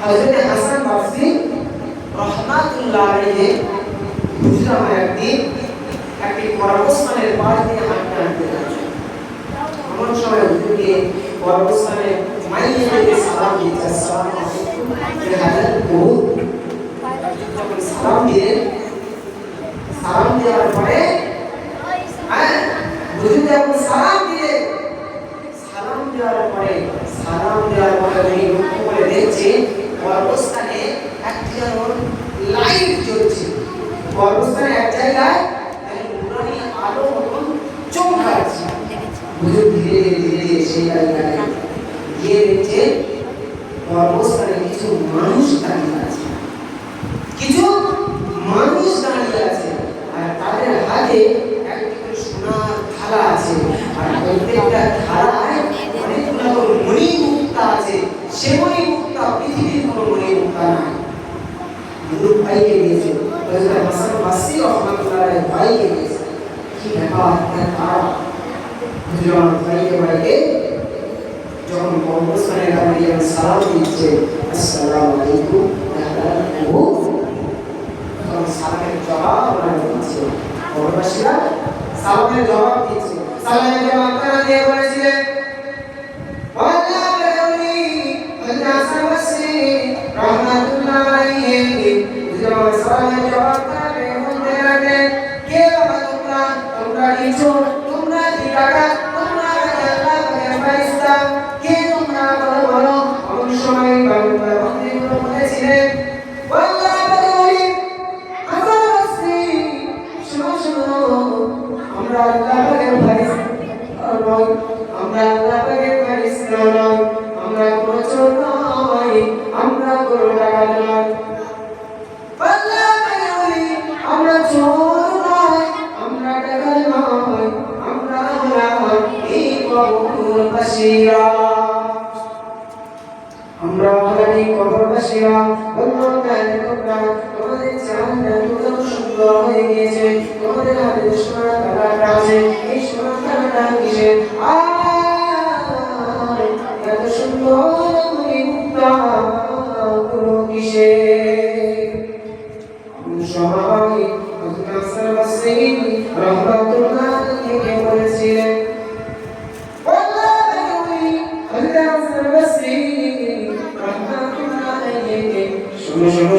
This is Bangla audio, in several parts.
হযরত হাসান বসরি রাহমাতুল্লাহ আলাইহি বুঝলাম একটি কবরস্থানের পাশ দিয়ে হাঁটতে হাঁটতে যাচ্ছে। এমন সময় হুজুরকে কবরস্থানে মাইয়ে সালাম দিচ্ছে, আসসালামু আলাইকুম ইয়া হালাল কুবুর। যখন সালাম দেওয়ার পরে হুজুর যখন সালাম দেওয়ার পরে উনি লক্ষ্য করে দেখছে কবরস্থানে একটি লাইট জ্বলছে। কবরস্থানে এক জায়গায় নুরানি আলো মতন চমকাচ্ছে। হুজুর ধীরে ধীরে সেই জায়গায় গিয়ে দেখছে কবরস্থানে কিছু মানুষ দাঁড়িয়ে আছে, আর তাদের হাতে একটি করে সোনার থালা আছে, আর প্রত্যেকটা থালায় অনেকগুলো মণি মুক্তা আছে। সে মণি মুক্তা পৃথিবীর কোনো মণি মুক্তা নাই। হুজুর ভাইকে দিয়েছে, হযরত হাসান বসরি রাহমাতুল্লাহ আলাইহি ভাইকে দিয়েছে। কি ব্যাপার, হুজুর ভাইকে যখন কবরস্থানে দাঁড়িয়ে সালাম দিচ্ছে, আসসালামু আলাইকুম ইয়া হালাল কুবুর, তখন সালামের জবাব ওরা দিচ্ছে। কবরবাসীরা সালামের জবাব দিচ্ছে। সালামের জবাব তারা দিয়ে বলেছিলেন, আল্লাহ বেরুনি হযরত হাসান বসরি রাহমাতুল্লাহ আলাইহি যখন সালামের জবাব তারা বলতে লাগলেন, কে বাবা তোমরা কিছু, তোমরা কি টাকা, তোমরা আল্লাহ পাকের ফেরেশতা, কে তোমরা বলো। কোন সময় বাংলা বন্ধুগুলো বলেছিলেন, আল্লাহ বেরুনি হাসান বসরি, শুনো আমরা আল্লাহ পাকের ফেরেশতা নই, আমরা আল্লাহ পাকের ফেরেশতা নই, আমরা কোনো চোর নই, আমরা কোনো ডাকাত নই। আল্লাহ বেরুনি আমরা চোর নই, আমরা ডাকাত নই, আমরা হলাম এই কবরবাসীরা, আমরা হলাম এই কবরবাসীরা। তোমাদের চাঁদা কত সুন্দর হয়ে গিয়েছে, তোমাদের হাতে সোনার থালাটা আছে, এই সোনার থালাটা কিসের? এত সুন্দর মণি মুক্তা গুলো কিসের? সবাই হযরত হাসান বসরি রাহমাতুল্লাহ আলাইহি বলেছিলেন, আল্লাহ বেরুনি হযরত হাসান বসরি রাহমাতুল্লাহ আলাইহি,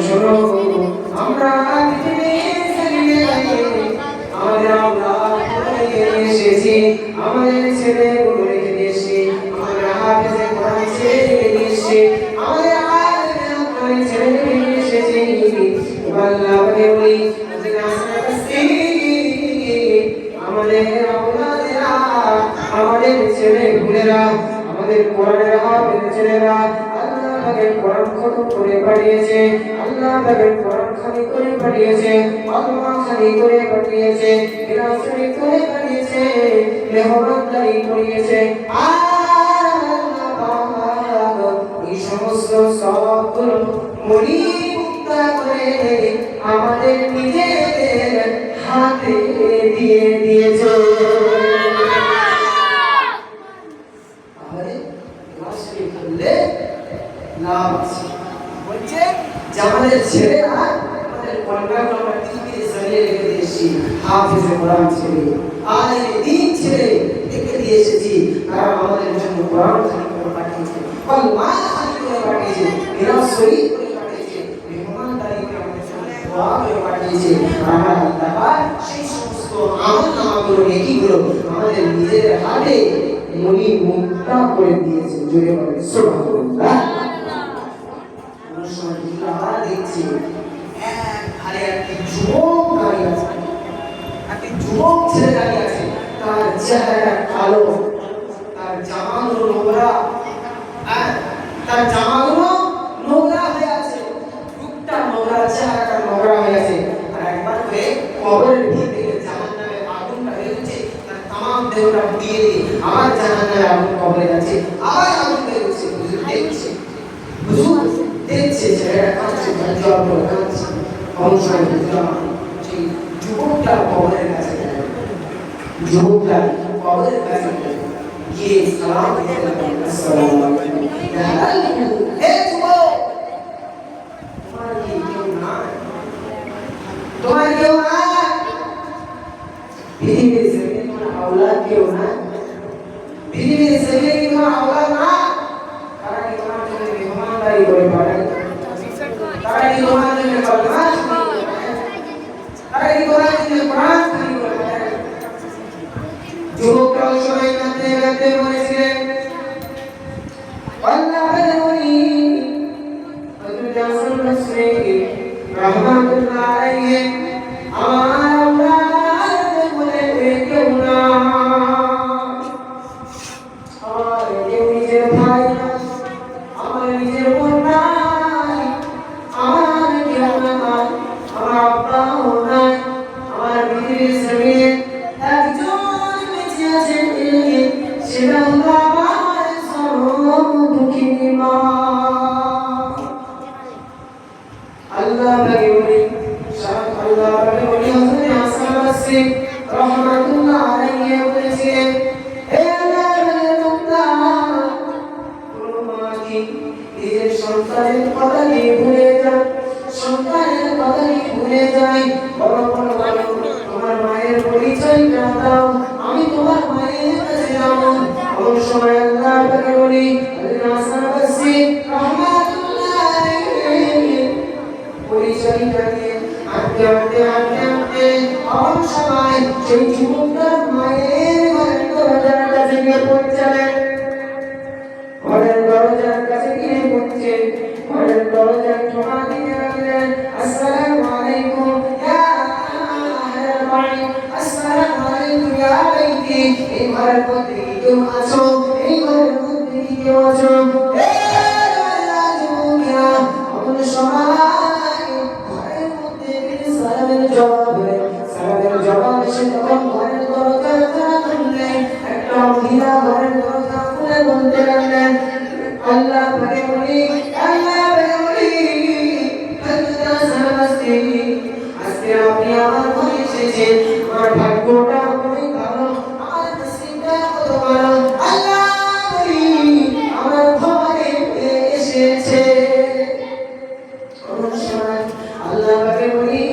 শোনো আমরা আমাদের আওলাদ রেখে এসেছি, আমাদের ছেলেগুলো রেখে এসেছি, আমাদের হাফেজে কোরআন ছেলে রেখে এসেছি, আমাদের আলেম করে ছেলে রেখে এসেছি। আল্লাহ বেরুনি হযরত হাসান বসরি আমাদের আওলাদেরা, আমাদের ছেলেগুলোরা, আমাদের কোরআনের হাফেজ ছেলেরা আল্লাহ পাকের কোরআন খতম করে পাঠিয়েছে, আল্লাহ পাকের কোরআন খানি করে পাঠিয়েছে, আল্লাহ খানি করে পাঠিয়েছে, বিনাশী করে পাঠিয়েছে, মেহমানদারি করিয়েছে। আর আল্লাহ পাক এই সমস্ত সবগুলো মণি মুক্তা করে আমাদের নিজেদের হাতে দিয়ে দিয়েছে। আমাদের ছেলেরা, আমাদের কন্যাগুলো আমরা পৃথিবীর জমিনে রেখে দিয়েছি, হাফেজে কোরআন ছেলে, আলেমে দ্বীন ছেলে রেখে দিয়ে এসেছি। কারণ আমাদের জন্য কোরআন খানি করে পাঠিয়েছে, কলমা খানি করে পাঠিয়েছে, মিরাজ শরীফ করে পাঠিয়েছে, মেহমানদারি করে আমাদের জন্য দোয়া করে পাঠিয়েছে। আমরা আল্লাহ পাক সেই সমস্ত আমল নামাগুলো, নেকিগুলো আমাদের নিজের হাতে মণি মুক্তা করে দিয়েছে। জোরে বলেন সুবহানাল্লাহ। দেখছি একটি যুবক দাঁড়িয়ে আছে, একটি যুবক ছেলে দাঁড়িয়ে আছে, তার চেহারা কালো, তার জামাগুলো নোংরা, তার জামাগুলো নোংরা হয়ে আছে, রূপটা নোংরা, চেহারাটা নোংরা হয়ে আছে। আর একবার করে কবরের ভিতরে জাহান্নামের আগুনটা বেরোচ্ছে, তার তামাম দেহটা পুড়িয়ে দিয়ে আবার জাহান্নামের আগুন কবরে যাচ্ছে, আবার আগুন বেরোচ্ছে। হুজুর দেখছে, হুজুর দেখছে ছেলেটা কাঁদছে, জল করে কাঁদছে। অনুসরণ সেই যুবকটা কবরের কাছে গেল, যুবকটা কবরের কাছে গিয়ে সালাম দিতে লাগলেন, আসসালামু আলাইকুম। হে যুবক, औलाद কেউ না বিবি ছেলে কি তোমার औलाद না তারা কি তোমার জন্য মেহমানদারি করে পাঠায় তারা কি তোমার জন্য কলমা তারা কি তোমার জন্য কোরআন তৈরি করে পাঠায় যুবকরা সবাই কাঁদতে কাঁদতে বলেছিলেন আল্লাহ বলি হযরত হাসান বসরি রাহমাতুল্লাহ আলাইহি আমার আওলাদ বলে কেউ না আমার কেউ নিজের ভাই না আমার নিজের বোন নাই আমার কেউ না আমার আব্বাও নাই আমার বিবির জমিনে একজন বেঁচে আছে সেটা হলো আমার সরম দুঃখিনী মা আল্লাহ পাকে বলি শাহ আল্লাহ পাকে বলি হযরত হাসান বসরি রাহমাতুল্লাহ আলাইহি বলেছিলেন হে আল্লাহর বান্দা কোন মা কি নিজের সন্তানের কথা নিয়ে ভুলে যায় সন্তানের কথা নিয়ে ভুলে যায় বড় বড় তোমার মায়ের পরিচয়টা দাও আমি তোমার মায়ের কাছে যাব কোন সময় আল্লাহ পাকে বলি হযরত হাসান বসরি রাহমাতুল্লাহ আলাইহি পরিচয়টা নিয়ে আনতে এমন সময় সেই যুবকটার মায়ের ঘরের দরজার কাছে গিয়ে পৌঁছালেন ঘরের দরজার কাছে গিয়ে পৌঁছে ঘরের দরজায় ঠোঁটা দিয়ে রাখলেন আসসালামু আলাইকুম ইয়া আহলাল বাইত আসসালামু আলাইকুম ইয়া বাইতি এই ঘরের মধ্যে কেউ আছো এই ঘরের মধ্যে কেউ আছো হে আল্লাহ যুবকেরা কোন সময় ঘরের মধ্যে সালামের জবাব এসে তখন ঘরের দরজা খুললেন একটা মহিলা ঘরের দরজা খুলে বলতে লাগলেন আল্লাহ পাকে বলি হযরত হাসান বসরি আজকে আপনি আমার ঘরে এসেছেন আমার ভাগ্যটা অনেক ভালো আমার নসিবটা কত ভালো আল্লাহ বলি আমার ঘরে এসেছে কোন সময় আল্লাহ পাকে বলি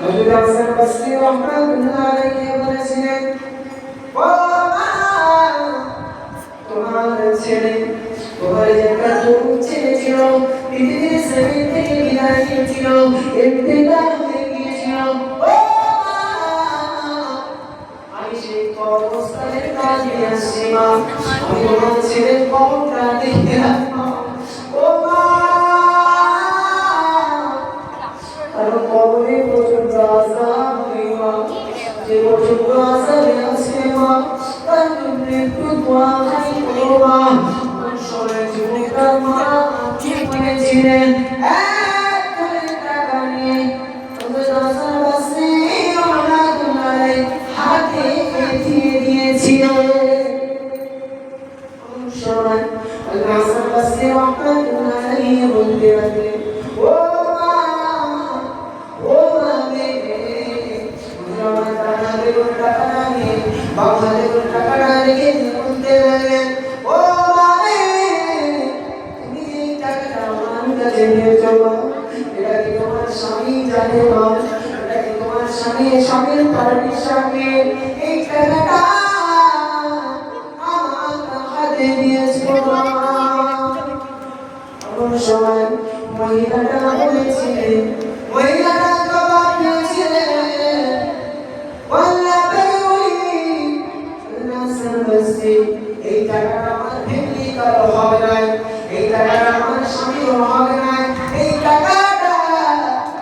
হযরত হাসান বসরি রাহমাতুল্লাহ আলাইহি বলেছিলেন ও মা তোমার ছেলে তোমার একটা ছেলে ছিল পৃথিবীর জমিন থেকে বিদায় নিয়েছিল ইন্তেকাল হয়ে গিয়েছিল ও মা আমি সেই কবরস্থানের কাছে আসছি মা আমি তোমার ছেলের কবরটা দেখতে আসবো ও মা আর কবরে প্রচন্ড আযাব হইবা যে প্রচন্ড আযাবে আছে মা তার জন্য একটু দোয়া করবা কোন সময় যুবকটার মা কি বলেছিলেন এক করে টাকা নিয়ে হযরত হাসান বসরি রাহমাতুল্লাহ আলাইহি হাতে দিয়ে দিয়েছিলেন কোন সময় হযরত হাসান বসরি রাহমাতুল্লাহ আলাইহি বলতে লাগলেন ও স্বামীর পার্টির সঙ্গে এই টাকাটা আমার হাতে দিয়েছিল কোন সময় মহিলাটা বলেছিলেন মহিলাটা জবাব দিয়েছিলেন আল্লাহ বলি এই টাকাটা আমার ফ্যামিলি কারো হবে না এই টাকাটা আমার স্বামীর হবে না এই টাকাটা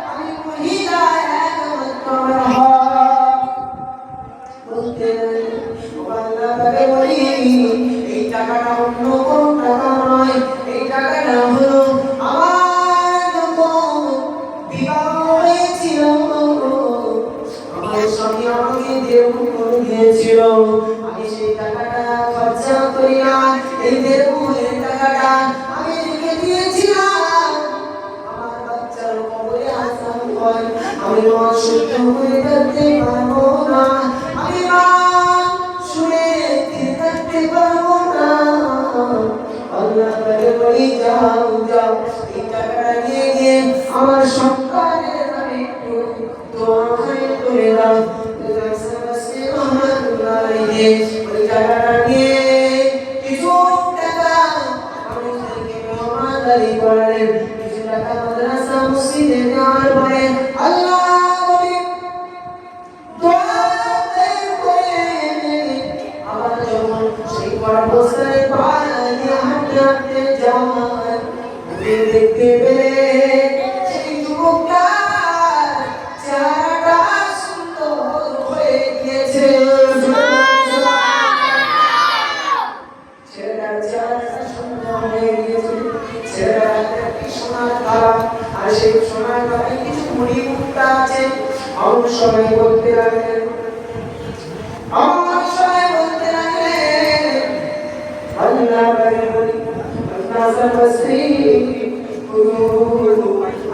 আমি মহিলা একমাত্র বলতে আল্লাহ বলি এই টাকাটা অন্য কোন টাকা নয় এই টাকাটা হলো আমার যখন বিবাহ হয়েছিল আমার স্বামী আমাকে দেবুন করে দিয়েছিল আমি সেই টাকাটা খরচা করিয়া এই দেবুনের টাকাটা আমি রেখে দিয়েছিলাম আমার বাচ্চার কবরে আসাম হয় আমি মা সহ্য করে থাকতে পারবো না আমি মা শুনে থাকতে পারবো না আল্লাহ তাকে বলি যাও যাও এই টাকাটা নিয়ে গিয়ে আমার সন্তানের নামে একটু দোয়া করে দাও ইমানদারি করলেন কিছু টাকা মাদ্রাসা মসজিদে দেওয়ার পরে আল্লাহ আবার যখন সেই পর্বতের পায়ে হাঁটতে হাঁটতে যান দেখতে পেলে সেই যুবকটার চেহারাটা সুন্দর হয়ে গিয়েছে। ছেলেটার চেহারাটা সুন্দর হয়ে গিয়েছে। ছেলেটার হাতে একটি সোনার থালা, আর সেই সোনার থালায় কিছু মুড়ি মুক্তা আছে। অমন সময় বলতে লাগলেন, আল্লাহ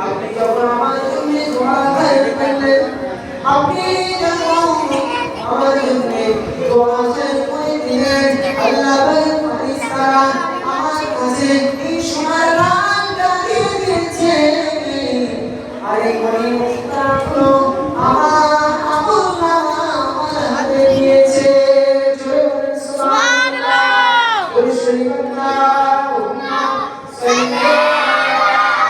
আপনি যখন আমার জন্য দোয়া করবেন, আপনি যখন আমার জন্য দোয়া করে দিলেন, আল্লাহ ফেরেশতা আমার কাছে এই সোনার রানটা দিয়ে দিয়েছে। আর এই